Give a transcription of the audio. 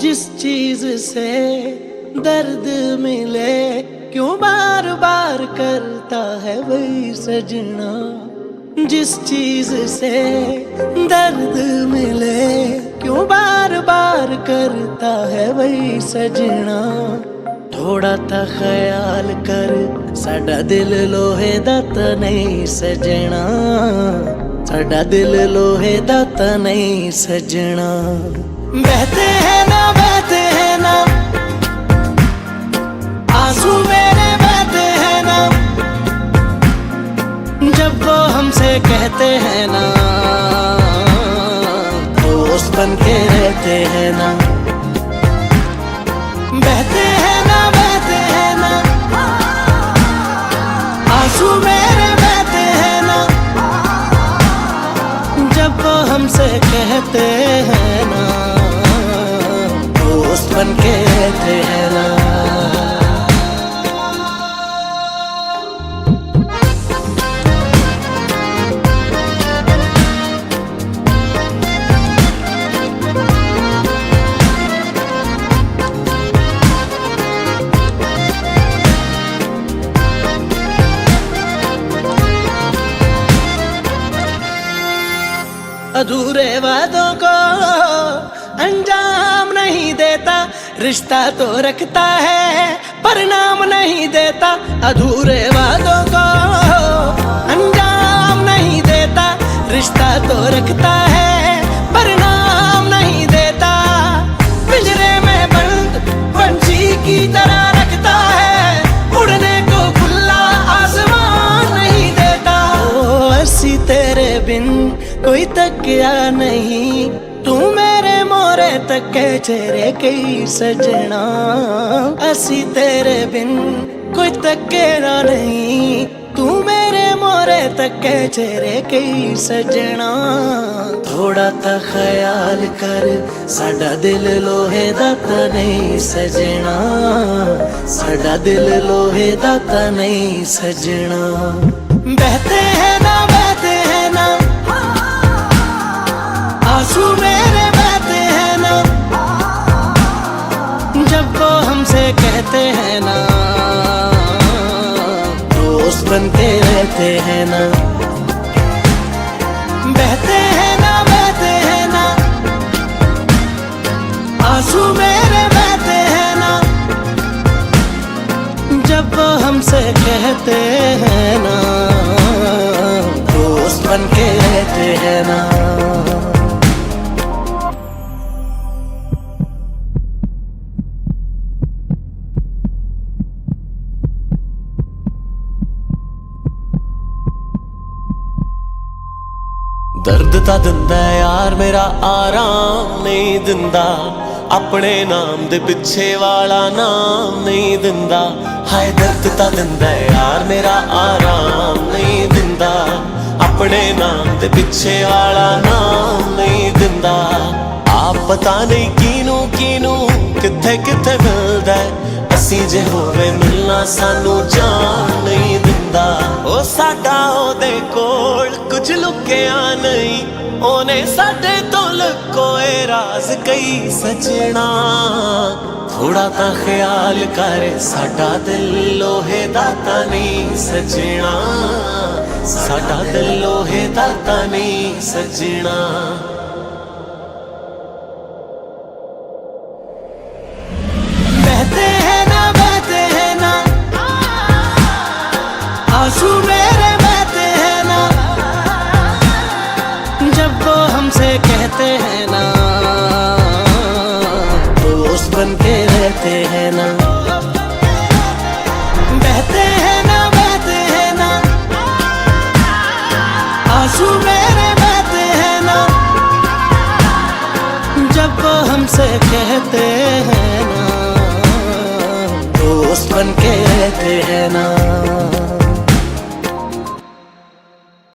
जिस चीज से दर्द मिले क्यों बार बार करता है वही सजना। जिस चीज से दर्द मिले क्यों बार बार करता है वही सजना। थोड़ा था ख्याल कर साडा दिल लोहे दा तां नहीं सजना। साडा दिल लोहे दा तां नहीं सजना। बहते हैं ना आंसू मेरे बहते हैं ना। जब वो हमसे कहते हैं ना दोस्त बन के रहते हैं ना। बहते हैं ना आंसू मेरे बहते हैं ना। जब वो हमसे कहते हैं ना दोस्त बन के रहते हैं ना। अधूरे वादों को अंजाम नहीं देता। रिश्ता तो रखता है पर नाम नहीं देता। अधूरे वादों को अंजाम नहीं देता। रिश्ता तो रखता है पर नाम नहीं देता। पिंजरे में बंद पंछी की तरह रखता है। उड़ने को खुला आसमान नहीं देता। ओ ऐसी तेरे बिन कोई तकिया नहीं। तू मेरे मोरे तके चेहरे कई सजना। असी तेरे बिन कोई तकेरा नहीं। तू मेरे मोरे तके चेहरे कई सजना। थोड़ा ता ख्याल कर साडा दिल लोहे दा तां नहीं सजना। साडा दिल लोहे दा तां नहीं सजना। बहते हैं ना आंसू मेरे बहते हैं ना। जब वो हमसे कहते हैं ना दोस्त बन के रहते हैं ना। बहते हैं ना आंसू मेरे बहते हैं ना। जब वो हमसे कहते हैं ना दोस्त बन के रहते हैं ना। दर्द ता दिंदा यार मेरा आराम नहीं दिंदा। अपने नाम दे पिछे वाला नाम नहीं दिंदा। हाय दर्द ता दिंदा यार मेरा आराम नहीं दिंदा। अपने नाम दे पिछे वाला नाम नहीं दिंदा। आप पता नहीं कीनू किथे किथे मिलदा। असी जे होवे मिलना सानू जान नहीं दिंदा। ओ साडा ओदे कोल कुछ लुकिया नहीं। ओने साडे तो लुकोए राज कई सजना। थोड़ा ता ख्याल कर साडा दिल लोहे दा तां नहीं सजना। साडा दिल लोहे दा तां नहीं सजना। आंसू मेरे बहते हैं ना। जब वो हमसे कहते हैं ना दोस्त बन के रहते हैं ना। बहते हैं ना आंसू मेरे बहते हैं ना। जब वो हमसे कहते हैं ना दोस्त बन के रहते हैं ना।